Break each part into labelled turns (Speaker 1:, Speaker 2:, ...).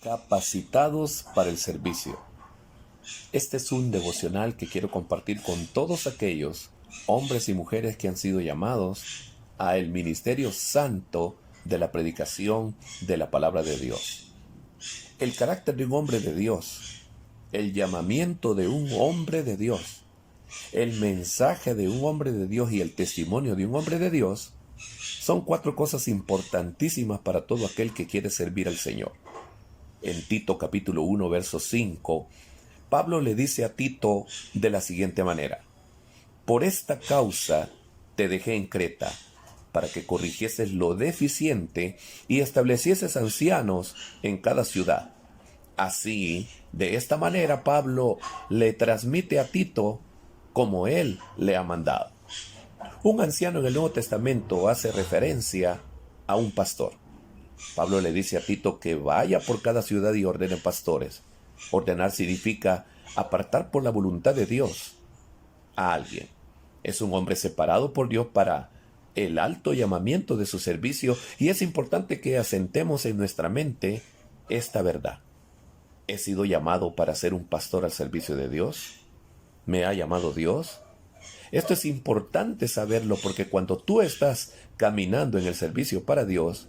Speaker 1: Capacitados para el servicio. Este es un devocional que quiero compartir con todos aquellos hombres y mujeres que han sido llamados a el ministerio santo de la predicación de la palabra de Dios. El carácter de un hombre de Dios, el llamamiento de un hombre de Dios, el mensaje de un hombre de Dios y el testimonio de un hombre de Dios son cuatro cosas importantísimas para todo aquel que quiere servir al Señor. En Tito capítulo 1, verso 5, Pablo le dice a Tito de la siguiente manera: por esta causa te dejé en Creta, para que corrigieses lo deficiente y establecieses ancianos en cada ciudad. Así, de esta manera, Pablo le transmite a Tito como él le ha mandado. Un anciano en el Nuevo Testamento hace referencia a un pastor. Pablo le dice a Tito que vaya por cada ciudad y ordene pastores. Ordenar significa apartar por la voluntad de Dios a alguien. Es un hombre separado por Dios para el alto llamamiento de su servicio, y es importante que asentemos en nuestra mente esta verdad. ¿He sido llamado para ser un pastor al servicio de Dios? ¿Me ha llamado Dios? Esto es importante saberlo, porque cuando tú estás caminando en el servicio para Dios,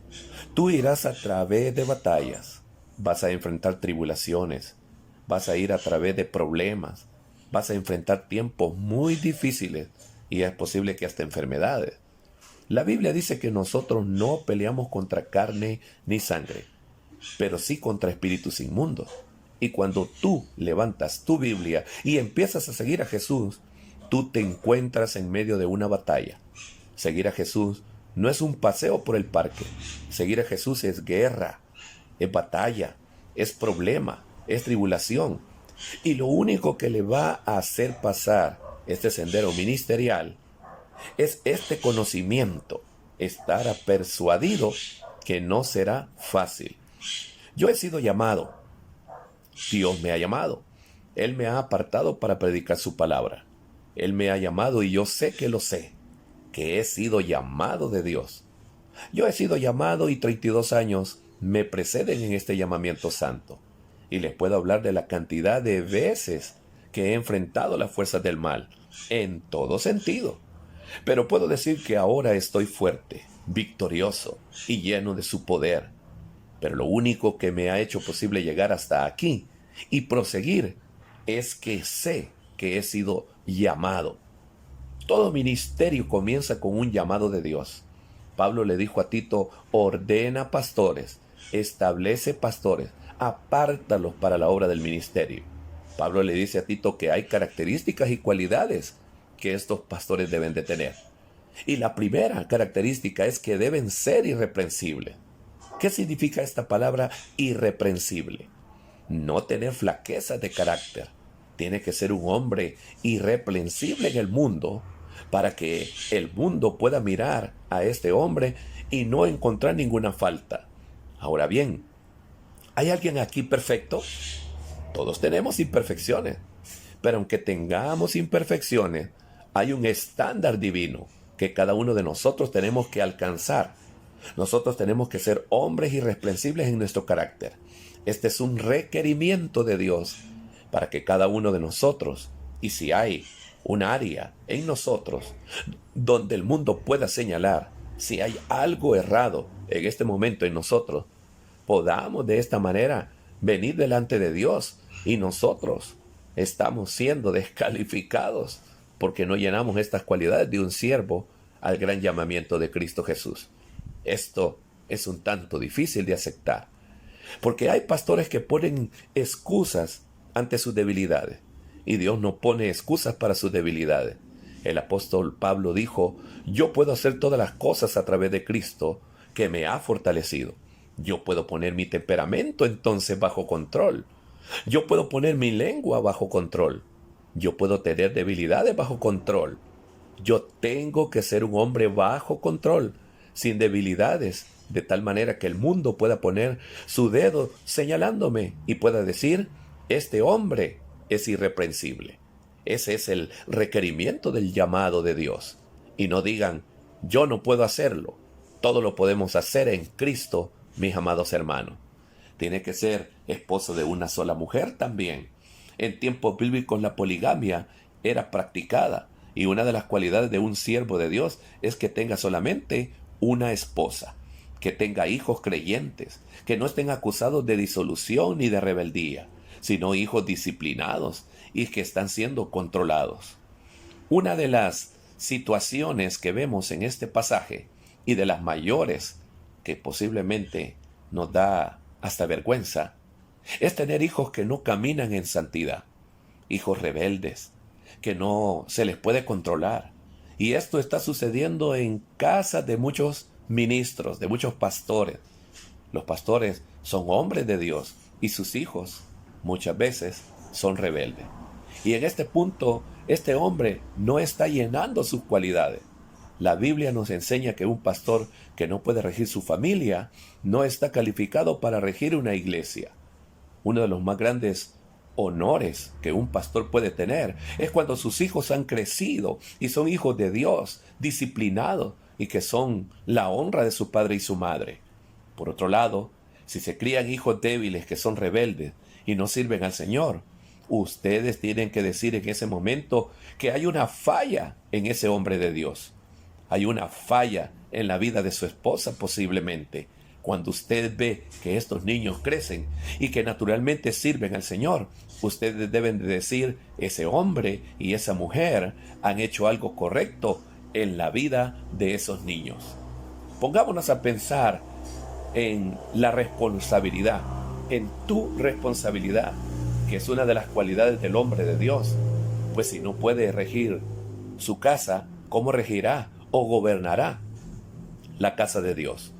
Speaker 1: tú irás a través de batallas, vas a enfrentar tribulaciones, vas a ir a través de problemas, vas a enfrentar tiempos muy difíciles y es posible que hasta enfermedades. La Biblia dice que nosotros no peleamos contra carne ni sangre, pero sí contra espíritus inmundos. Y cuando tú levantas tu Biblia y empiezas a seguir a Jesús, tú te encuentras en medio de una batalla. Seguir a Jesús no es un paseo por el parque. Seguir a Jesús es guerra, es batalla, es problema, es tribulación. Y lo único que le va a hacer pasar este sendero ministerial es este conocimiento, estar persuadido que no será fácil. Yo he sido llamado. Dios me ha llamado. Él me ha apartado para predicar su palabra. Él me ha llamado y yo sé que lo sé, que he sido llamado de Dios. Yo he sido llamado y 32 años me preceden en este llamamiento santo. Y les puedo hablar de la cantidad de veces que he enfrentado las fuerzas del mal, en todo sentido. Pero puedo decir que ahora estoy fuerte, victorioso y lleno de su poder. Pero lo único que me ha hecho posible llegar hasta aquí y proseguir es que sé que he sido llamado. Todo ministerio comienza con un llamado de Dios. Pablo le dijo a Tito: ordena pastores, establece pastores, apártalos para la obra del ministerio. Pablo le dice a Tito que hay características y cualidades que estos pastores deben de tener. Y la primera característica es que deben ser irreprensibles. ¿Qué significa esta palabra irreprensible? No tener flaquezas de carácter. Tiene que ser un hombre irreprensible en el mundo para que el mundo pueda mirar a este hombre y no encontrar ninguna falta. Ahora bien, ¿hay alguien aquí perfecto? Todos tenemos imperfecciones, pero aunque tengamos imperfecciones, hay un estándar divino que cada uno de nosotros tenemos que alcanzar. Nosotros tenemos que ser hombres irreprensibles en nuestro carácter. Este es un requerimiento de Dios para que cada uno de nosotros, y si hay un área en nosotros donde el mundo pueda señalar, si hay algo errado en este momento en nosotros, podamos de esta manera venir delante de Dios, y nosotros estamos siendo descalificados porque no llenamos estas cualidades de un siervo al gran llamamiento de Cristo Jesús. Esto es un tanto difícil de aceptar, porque hay pastores que ponen excusas ante sus debilidades, y Dios no pone excusas para sus debilidades. El apóstol Pablo dijo: yo puedo hacer todas las cosas a través de Cristo que me ha fortalecido. Yo puedo poner mi temperamento entonces bajo control. Yo puedo poner mi lengua bajo control. Yo puedo tener debilidades bajo control. Yo tengo que ser un hombre bajo control, sin debilidades, de tal manera que el mundo pueda poner su dedo señalándome y pueda decir: este hombre es irreprensible. Ese es el requerimiento del llamado de Dios. Y no digan: yo no puedo hacerlo. Todo lo podemos hacer en Cristo, mis amados hermanos. tiene que ser esposo de una sola mujer también. En tiempos bíblicos la poligamia era practicada y una de las cualidades de un siervo de Dios es que tenga solamente una esposa, que tenga hijos creyentes, que no estén acusados de disolución ni de rebeldía, sino hijos disciplinados y que están siendo controlados. Una de las situaciones que vemos en este pasaje y de las mayores que posiblemente nos da hasta vergüenza es tener hijos que no caminan en santidad, hijos rebeldes, que no se les puede controlar. Y esto está sucediendo en casas de muchos ministros, de muchos pastores. Los pastores son hombres de Dios y sus hijos muchas veces son rebeldes. Y en este punto, este hombre no está llenando sus cualidades. La Biblia nos enseña que un pastor que no puede regir su familia no está calificado para regir una iglesia. Uno de los más grandes honores que un pastor puede tener es cuando sus hijos han crecido y son hijos de Dios, disciplinados y que son la honra de su padre y su madre. Por otro lado, si se crían hijos débiles que son rebeldes y no sirven al Señor, ustedes tienen que decir en ese momento que hay una falla en ese hombre de Dios. Hay una falla en la vida de su esposa posiblemente. Cuando usted ve que estos niños crecen y que naturalmente sirven al Señor, ustedes deben de decir, ese hombre y esa mujer han hecho algo correcto en la vida de esos niños. Pongámonos a pensar en la responsabilidad, en tu responsabilidad, que es una de las cualidades del hombre de Dios. Pues si no puede regir su casa, ¿cómo regirá o gobernará la casa de Dios?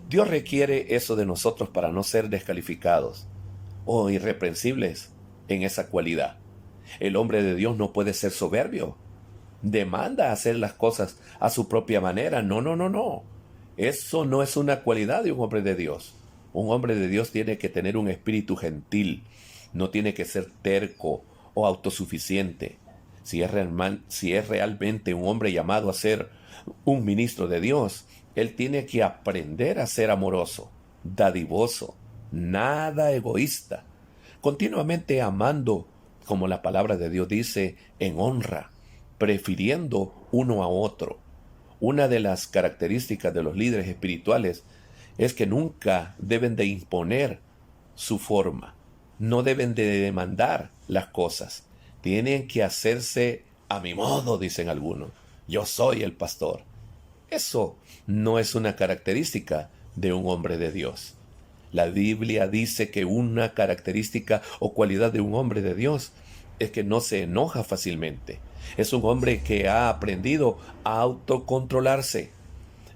Speaker 1: Dios requiere eso de nosotros para no ser descalificados o irreprensibles en esa cualidad. El hombre de Dios no puede ser soberbio. Demanda hacer las cosas a su propia manera. No, no, no, no. Eso no es una cualidad de un hombre de Dios. Un hombre de Dios tiene que tener un espíritu gentil. No tiene que ser terco o autosuficiente. Si es realmente un hombre llamado a ser un ministro de Dios, él tiene que aprender a ser amoroso, dadivoso, nada egoísta, continuamente amando, como la palabra de Dios dice, en honra, prefiriendo uno a otro. Una de las características de los líderes espirituales es que nunca deben de imponer su forma, no deben de demandar las cosas, tienen que hacerse a mi modo, dicen algunos. Yo soy el pastor. Eso no es una característica de un hombre de Dios. La Biblia dice que una característica o cualidad de un hombre de Dios es que no se enoja fácilmente. Es un hombre que ha aprendido a autocontrolarse.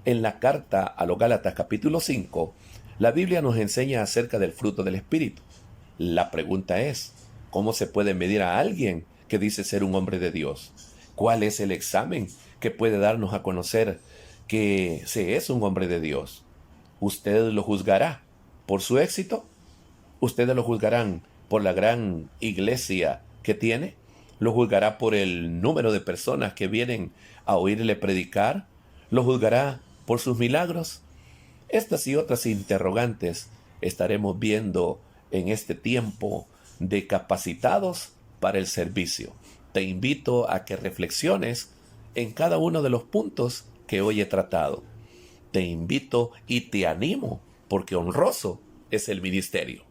Speaker 1: En la carta a los Gálatas capítulo 5, la Biblia nos enseña acerca del fruto del Espíritu. La pregunta es, ¿cómo se puede medir a alguien que dice ser un hombre de Dios? ¿Cuál es el examen que puede darnos a conocer que se es un hombre de Dios? ¿Usted lo juzgará por su éxito? ¿Ustedes lo juzgarán por la gran iglesia que tiene? ¿Lo juzgará por el número de personas que vienen a oírle predicar? ¿Lo juzgará por sus milagros? Estas y otras interrogantes estaremos viendo en este tiempo de capacitados para el servicio. Te invito a que reflexiones en cada uno de los puntos que hoy he tratado. Te invito y te animo, porque honroso es el ministerio.